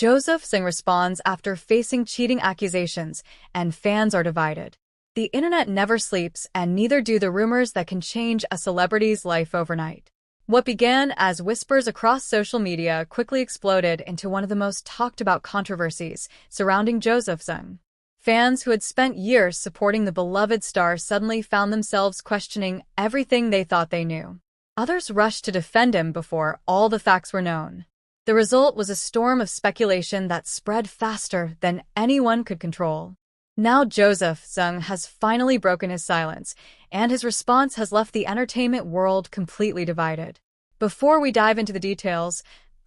Zeng responds after facing cheating accusations, and fans are divided. The internet never sleeps, and neither do the rumors that can change a celebrity's life overnight. What began as whispers across social media quickly exploded into one of the most talked-about controversies surrounding Zeng. Fans who had spent years supporting the beloved star suddenly found themselves questioning everything they thought they knew. Others rushed to defend him before all the facts were known. The result was a storm of speculation that spread faster than anyone could control. Now Zeng has finally broken his silence, and his response has left the entertainment world completely divided. Before we dive into the details,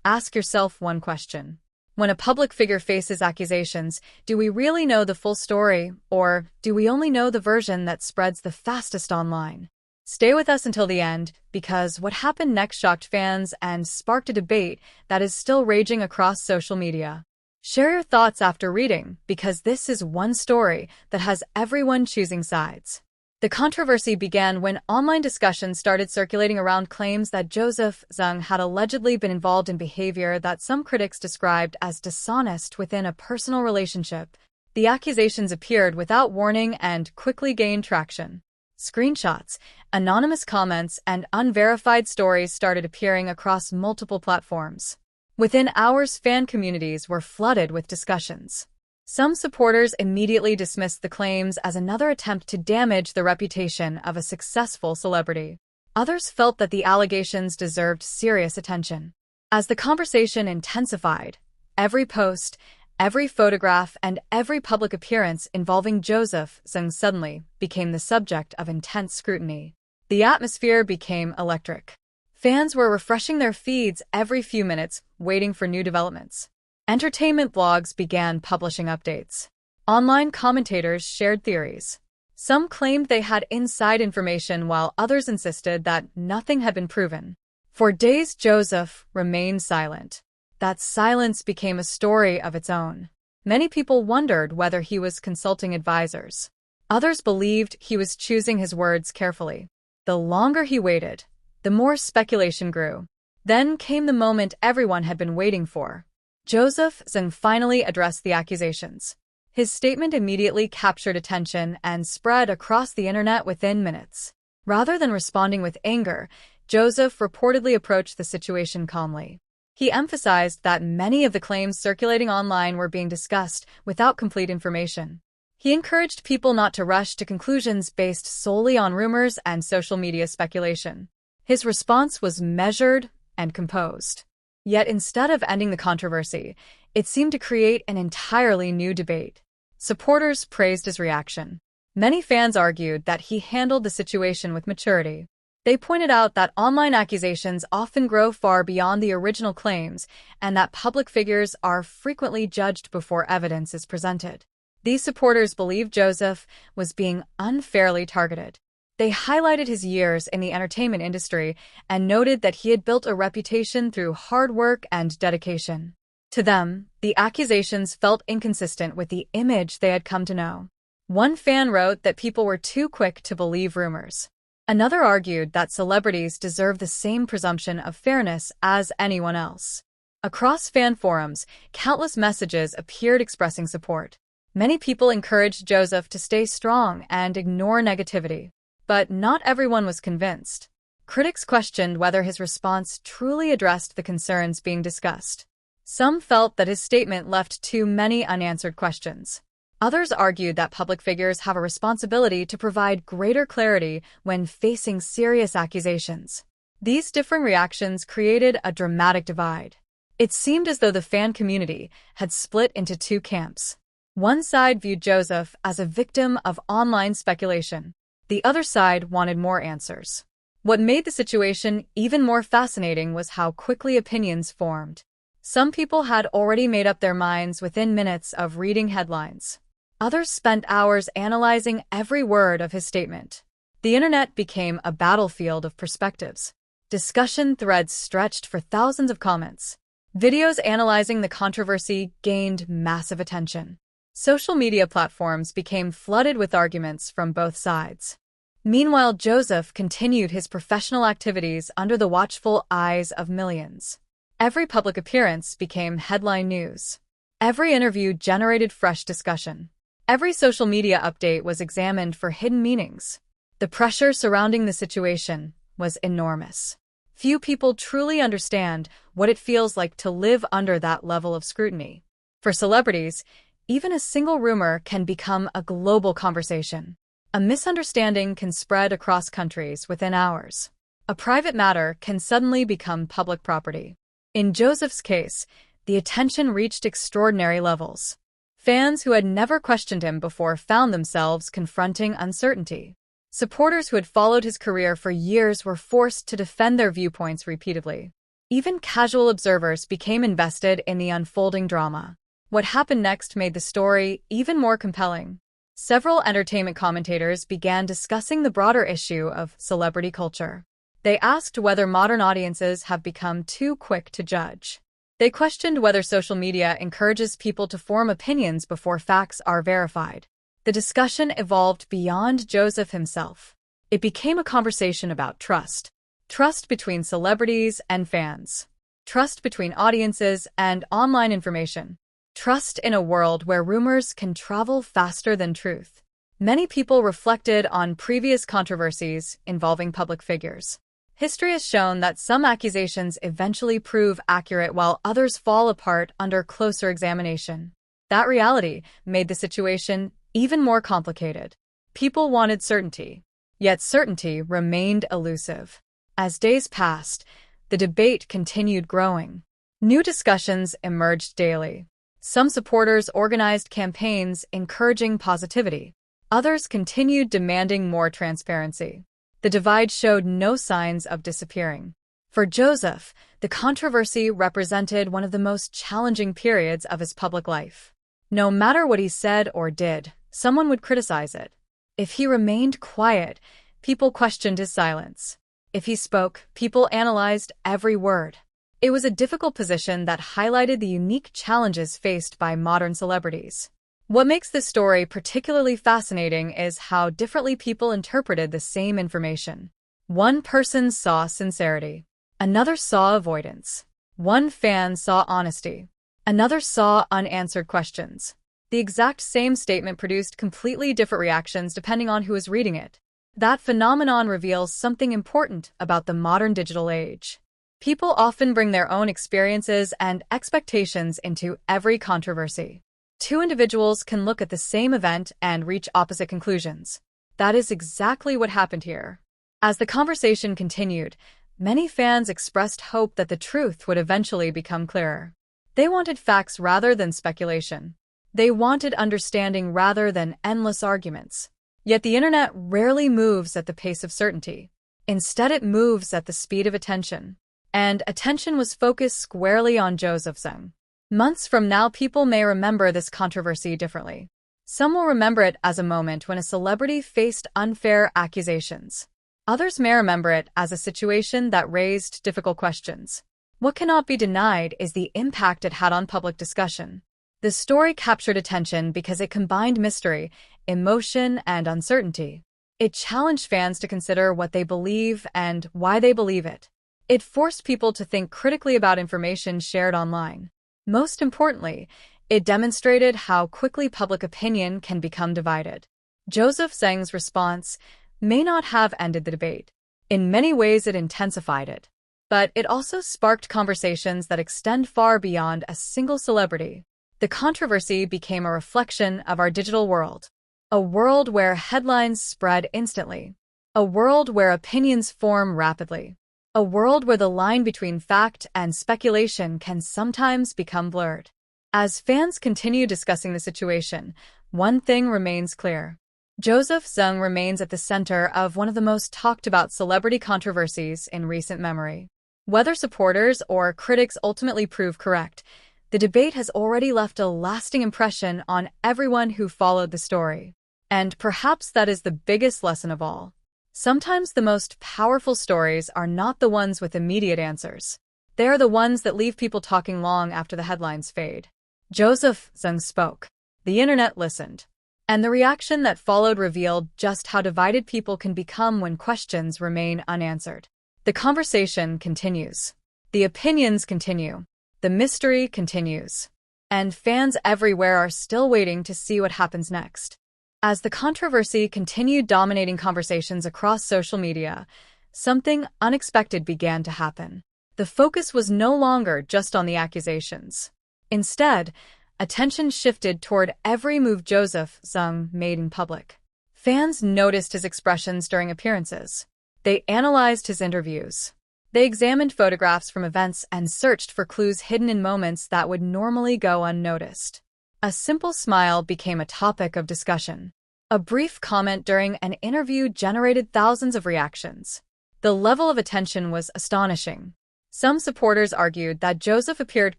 ask yourself one question. When a public figure faces accusations, do we really know the full story, or do we only know the version that spreads the fastest online? Stay with us until the end, because what happened next shocked fans and sparked a debate that is still raging across social media. Share your thoughts after reading, because this is one story that has everyone choosing sides. The controversy began when online discussions started circulating around claims that Zeng had allegedly been involved in behavior that some critics described as dishonest within a personal relationship. The accusations appeared without warning and quickly gained traction. Screenshots, anonymous comments, and unverified stories started appearing across multiple platforms. Within hours, fan communities were flooded with discussions. Some supporters immediately dismissed the claims as another attempt to damage the reputation of a successful celebrity. Others felt that the allegations deserved serious attention. As the conversation intensified, every post, every photograph, and every public appearance involving Zeng suddenly became the subject of intense scrutiny. The atmosphere became electric. Fans were refreshing their feeds every few minutes, waiting for new developments. Entertainment blogs began publishing updates. Online commentators shared theories. Some claimed they had inside information, while others insisted that nothing had been proven. For days, Zeng remained silent. That silence became a story of its own. Many people wondered whether he was consulting advisors. Others believed he was choosing his words carefully. The longer he waited, the more speculation grew. Then came the moment everyone had been waiting for. Zeng finally addressed the accusations. His statement immediately captured attention and spread across the internet within minutes. Rather than responding with anger, Zeng reportedly approached the situation calmly. He emphasized that many of the claims circulating online were being discussed without complete information. He encouraged people not to rush to conclusions based solely on rumors and social media speculation. His response was measured and composed. Yet instead of ending the controversy, it seemed to create an entirely new debate. Supporters praised his reaction. Many fans argued that he handled the situation with maturity. They pointed out that online accusations often grow far beyond the original claims, and that public figures are frequently judged before evidence is presented. These supporters believed Zeng was being unfairly targeted. They highlighted his years in the entertainment industry and noted that he had built a reputation through hard work and dedication. To them, the accusations felt inconsistent with the image they had come to know. One fan wrote that people were too quick to believe rumors. Another argued that celebrities deserve the same presumption of fairness as anyone else. Across fan forums, countless messages appeared expressing support. Many people encouraged Zeng to stay strong and ignore negativity. But not everyone was convinced. Critics questioned whether his response truly addressed the concerns being discussed. Some felt that his statement left too many unanswered questions. Others argued that public figures have a responsibility to provide greater clarity when facing serious accusations. These differing reactions created a dramatic divide. It seemed as though the fan community had split into two camps. One side viewed Zeng as a victim of online speculation. The other side wanted more answers. What made the situation even more fascinating was how quickly opinions formed. Some people had already made up their minds within minutes of reading headlines. Others spent hours analyzing every word of his statement. The internet became a battlefield of perspectives. Discussion threads stretched for thousands of comments. Videos analyzing the controversy gained massive attention. Social media platforms became flooded with arguments from both sides. Meanwhile, Zeng continued his professional activities under the watchful eyes of millions. Every public appearance became headline news. Every interview generated fresh discussion. Every social media update was examined for hidden meanings. The pressure surrounding the situation was enormous. Few people truly understand what it feels like to live under that level of scrutiny. For celebrities, even a single rumor can become a global conversation. A misunderstanding can spread across countries within hours. A private matter can suddenly become public property. In Joseph's case, the attention reached extraordinary levels. Fans who had never questioned him before found themselves confronting uncertainty. Supporters who had followed his career for years were forced to defend their viewpoints repeatedly. Even casual observers became invested in the unfolding drama. What happened next made the story even more compelling. Several entertainment commentators began discussing the broader issue of celebrity culture. They asked whether modern audiences have become too quick to judge. They questioned whether social media encourages people to form opinions before facts are verified. The discussion evolved beyond Joseph himself. It became a conversation about trust. Trust between celebrities and fans. Trust between audiences and online information. Trust in a world where rumors can travel faster than truth. Many people reflected on previous controversies involving public figures. History has shown that some accusations eventually prove accurate while others fall apart under closer examination. That reality made the situation even more complicated. People wanted certainty, yet certainty remained elusive. As days passed, the debate continued growing. New discussions emerged daily. Some supporters organized campaigns encouraging positivity. Others continued demanding more transparency. The divide showed no signs of disappearing. For Joseph, the controversy represented one of the most challenging periods of his public life. No matter what he said or did, someone would criticize it. If he remained quiet, people questioned his silence. If he spoke, people analyzed every word. It was a difficult position that highlighted the unique challenges faced by modern celebrities. What makes this story particularly fascinating is how differently people interpreted the same information. One person saw sincerity. Another saw avoidance. One fan saw honesty. Another saw unanswered questions. The exact same statement produced completely different reactions depending on who was reading it. That phenomenon reveals something important about the modern digital age. People often bring their own experiences and expectations into every controversy. Two individuals can look at the same event and reach opposite conclusions. That is exactly what happened here. As the conversation continued, many fans expressed hope that the truth would eventually become clearer. They wanted facts rather than speculation. They wanted understanding rather than endless arguments. Yet the internet rarely moves at the pace of certainty. Instead, it moves at the speed of attention. And attention was focused squarely on Joseph Zeng. Months from now, people may remember this controversy differently. Some will remember it as a moment when a celebrity faced unfair accusations. Others may remember it as a situation that raised difficult questions. What cannot be denied is the impact it had on public discussion. The story captured attention because it combined mystery, emotion, and uncertainty. It challenged fans to consider what they believe and why they believe it. It forced people to think critically about information shared online. Most importantly, it demonstrated how quickly public opinion can become divided. Joseph Zeng's response may not have ended the debate. In many ways, it intensified it. But it also sparked conversations that extend far beyond a single celebrity. The controversy became a reflection of our digital world. A world where headlines spread instantly. A world where opinions form rapidly. A world where the line between fact and speculation can sometimes become blurred. As fans continue discussing the situation, one thing remains clear. Joseph Zeng remains at the center of one of the most talked about celebrity controversies in recent memory. Whether supporters or critics ultimately prove correct, the debate has already left a lasting impression on everyone who followed the story. And perhaps that is the biggest lesson of all. Sometimes the most powerful stories are not the ones with immediate answers. They are the ones that leave people talking long after the headlines fade. Joseph Zeng spoke. The internet listened. And the reaction that followed revealed just how divided people can become when questions remain unanswered. The conversation continues. The opinions continue. The mystery continues. and fans everywhere are still waiting to see what happens next. As the controversy continued dominating conversations across social media, something unexpected began to happen. The focus was no longer just on the accusations. Instead, attention shifted toward every move Zeng made in public. Fans noticed his expressions during appearances. They analyzed his interviews. They examined photographs from events and searched for clues hidden in moments that would normally go unnoticed. A simple smile became a topic of discussion. A brief comment during an interview generated thousands of reactions. The level of attention was astonishing. Some supporters argued that Joseph appeared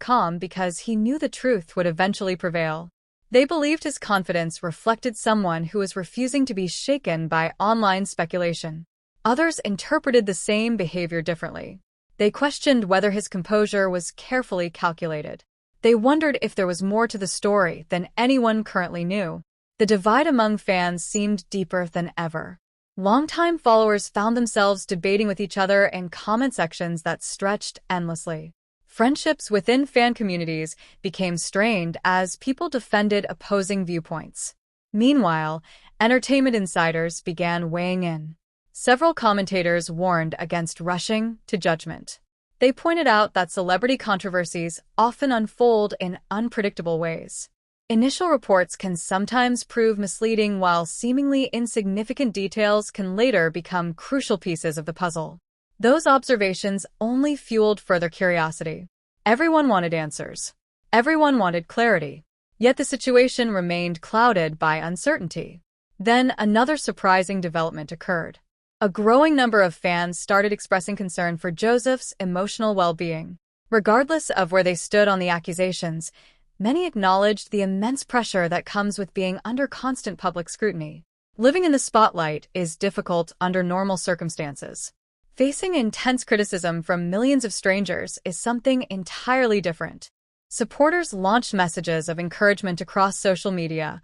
calm because he knew the truth would eventually prevail. They believed his confidence reflected someone who was refusing to be shaken by online speculation. Others interpreted the same behavior differently. They questioned whether his composure was carefully calculated. They wondered if there was more to the story than anyone currently knew. The divide among fans seemed deeper than ever. Longtime followers found themselves debating with each other in comment sections that stretched endlessly. Friendships within fan communities became strained as people defended opposing viewpoints. Meanwhile, entertainment insiders began weighing in. Several commentators warned against rushing to judgment. They pointed out that celebrity controversies often unfold in unpredictable ways. Initial reports can sometimes prove misleading, while seemingly insignificant details can later become crucial pieces of the puzzle. Those observations only fueled further curiosity. Everyone wanted answers. Everyone wanted clarity. Yet the situation remained clouded by uncertainty. Then another surprising development occurred. A growing number of fans started expressing concern for Joseph's emotional well-being. Regardless of where they stood on the accusations, many acknowledged the immense pressure that comes with being under constant public scrutiny. Living in the spotlight is difficult under normal circumstances. Facing intense criticism from millions of strangers is something entirely different. Supporters launched messages of encouragement across social media,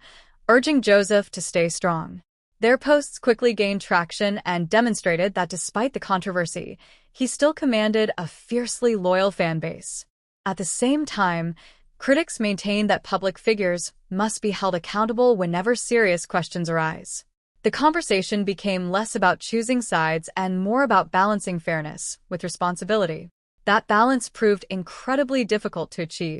urging Joseph to stay strong. Their posts quickly gained traction and demonstrated that despite the controversy, he still commanded a fiercely loyal fan base. At the same time, critics maintain that public figures must be held accountable whenever serious questions arise. The conversation became less about choosing sides and more about balancing fairness with responsibility. That balance proved incredibly difficult to achieve.